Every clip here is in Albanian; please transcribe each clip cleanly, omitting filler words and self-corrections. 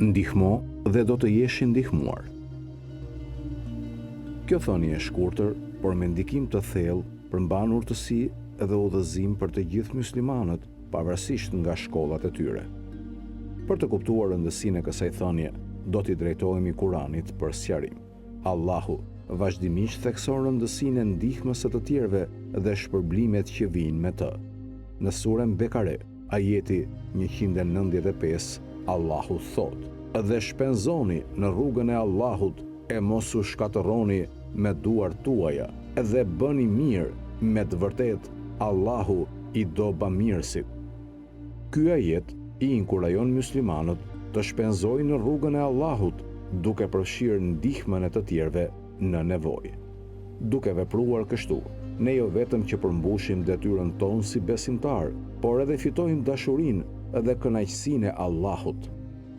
Ndihmo dhe do të jesh i ndihmuar. Kjo thënie e shkurtër, por me ndikim të thellë, përmban urtësi dhe udhëzim për të gjithë muslimanët, pavarësisht nga shkollat e tyre. Për të kuptuar rëndësinë e kësaj thënie, do t'i drejtohemi Kuranit për sqarim. Allahu vazhdimisht thekson rëndësinë e ndihmës së të tjerëve dhe shpërblimet që vijnë me të. Në surën Bekare, ajeti 195, Allahu thot: "Dhe shpenzoni në rrugën e Allahut, e mos u shkatërroni me duart tuaja, dhe bëni mirë, me të vërtetë Allahu i do bamirësit." Ky ajet i inkurajon muslimanët të shpenzojnë në rrugën e Allahut, duke përfshirë ndihmën e të tjerëve në nevojë. Duke vepruar kështu, ne jo vetëm që përmbushim detyrën tonë si besimtar, por edhe fitojmë dashurinë dhe kënaqësinë e Allahut.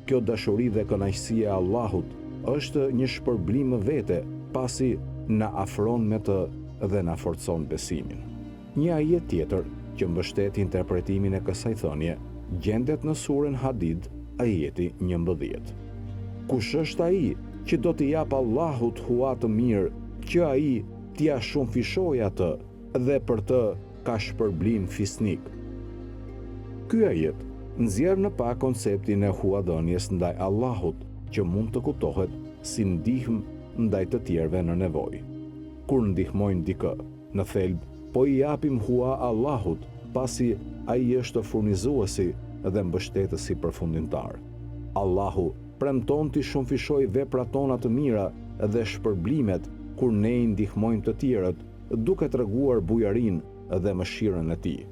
Kjo dashuri dhe kënaqësia e Allahut është një shpërblim vete, pasi na afron me të dhe na forcon besimin. Një ajet tjetër që mbështet interpretimin e kësaj thënie gjendet në surën Hadid, ajeti 11. Kush është ai që do t'i jap Allahut hua të mirë, që ai t'ia shumëfishojë atë dhe për të ka shpërblim fisnik. Ky ajet nxjerr në pak konceptin e huadhënies ndaj Allahut, që mund të kuptohet si ndihmë ndaj të tjerëve në nevojë. Kur ndihmojmë dikë, në thelb po i japim hua Allahut, pasi ai është furnizuesi dhe mbështetësi përfundimtar. Allahu premton t'i shumëfishojë veprat tona të mira dhe shpërblimet kur ne i ndihmojmë të tjerët, duke treguar bujarinë dhe mëshirën e tij.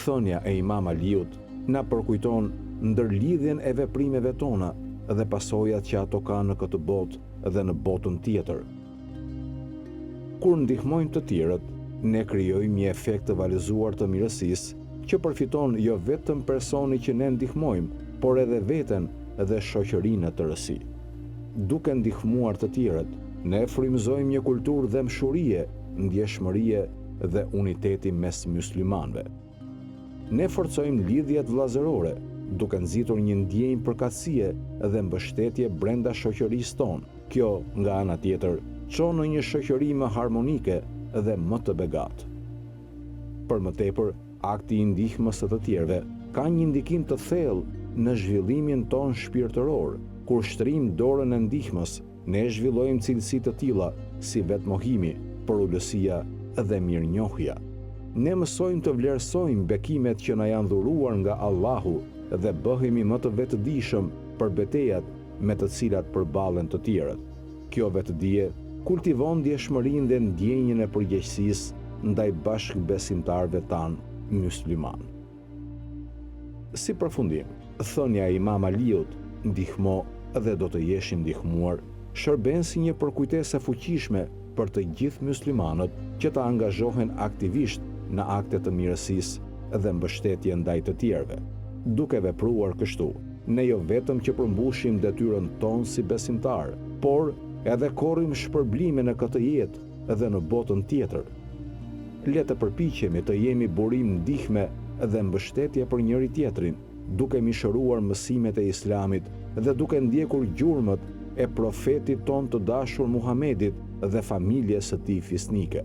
Thënia e Imam Aliut na përkujton ndërlidhjen e veprimeve tona dhe pasojat që ato kanë në këtë botë dhe në botën tjetër. Kur ndihmojmë të tjerët, ne krijojmë një efekt të valizuar të mirësisë, që përfiton jo vetëm personi që ne ndihmojmë, por edhe veten dhe shoqërinë të rësi. Duke ndihmuar të tjerët, ne frymëzojmë një kulturë dëmshurie, ndjeshmërie dhe uniteti mes muslimanëve. Ne forcojmë lidhjet vëllazërore, duke nxitur një ndjenjë përkatësie dhe mbështetje brenda shoqërisë tonë. Kjo, nga ana tjetër, çon në një shoqëri më harmonike dhe më të begatë. Për më tepër, akti i ndihmës së të tjerëve ka një ndikim të thellë në zhvillimin tonë shpirtëror. Kur shtrim dorën e ndihmës, ne zhvillojmë cilësi të tilla si vetmohimi, porulësia dhe mirënjohja. Ne mësojmë të vlerësojmë bekimet që na janë dhuruar nga Allahu dhe bëhemi më të vetëdijshëm për betejat me të cilat përballen të tjerët. Kjo vetëdije kultivon ndjeshmërinë dhe ndjenjën e përgjegjësisë ndaj bashkëbesimtarëve tanë musliman. Si përfundim, thënia e Imam Aliut, ndihmo dhe do të jesh i ndihmuar, shërben si një përkujtesë e fuqishme për të gjithë muslimanët që të angazhohen aktivisht në akte të mirësisë dhe mbështetje ndaj të tjerëve. Duke vepruar kështu, ne jo vetëm që përmbushim detyrën tonë si besimtar, por edhe korrim shpërblime në këtë jetë dhe në botën tjetër. Le të përpiqemi të jemi burim ndihme dhe mbështetje për njëri tjetrin, duke mishëruar mësimet e Islamit dhe duke ndjekur gjurmët e profetit ton të dashur Muhamedit dhe familjes së tij fisnike.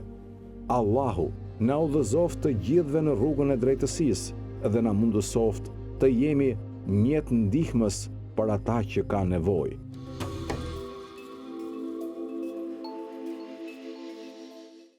Allahu na udhëzoft të gjithëve në rrugën e drejtësisë dhe na mundësoft të jemi mjet ndihmës për ata që kanë nevojë.